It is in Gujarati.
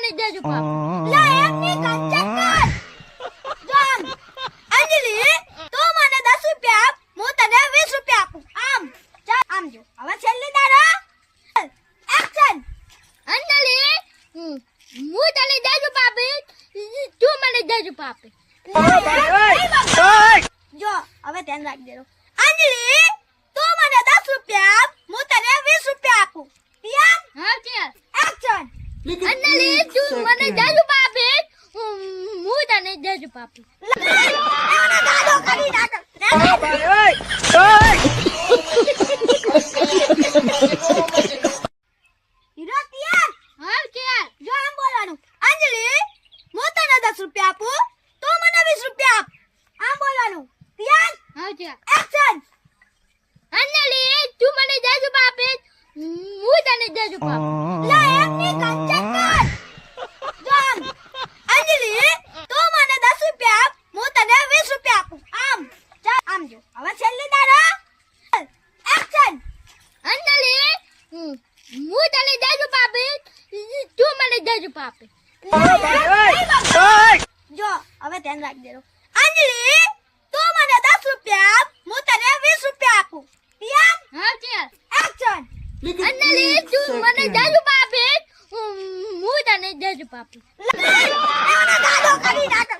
મને દેજો પાપ લા એમની કંચકર જાન અંજલિ તું મને 10 રૂપિયા આપ હું તને 20 રૂપિયા આપું આમ ચાલ આમ જો હવે છેલ્લી દાડો એક્શન અંજલિ હું તને દેજો પાપી તું મને દેજો પાપી જો હવે ધ્યાન રાખજે અંજલિ તું મને 10 રૂપિયા આપ હું તને 20 રૂપિયા આપું યાર હા ચાલ એક્શન અંજલિ તું મને દેજો પાપી હું તને દેજો પાપી એના દાદો કરી નાટક હીરો યાર હા ચાલ જો આમ બોલવાનું અંજલિ હું તને 10 રૂપિયા આપું તું મને 20 રૂપિયા આપ આમ બોલવાનું યાર હા ચાલ એક્શન અંજલિ તું મને દેજો પાપી હું તને દેજો પાપી લા એમની કંચકર જાન અંજલિ તું મને 10 રૂપિયા આપ હું તને 20 રૂપિયા આપું આમ ચાલ આમ જો હવે છેલ્લી દાડો એક્શન અંજલિ હું તને દેજો પાપી તું મને દેજો પાપી જો હવે ધ્યાન રાખજે અંજલિ તું મને 10 રૂપિયા આપ હું તને 20 રૂપિયા આપું યાર હા ચાલ એક્શન અંજલિ તું મને દેજો પાપી હું તને દેજો પાપી એના દાદો કરી નાટક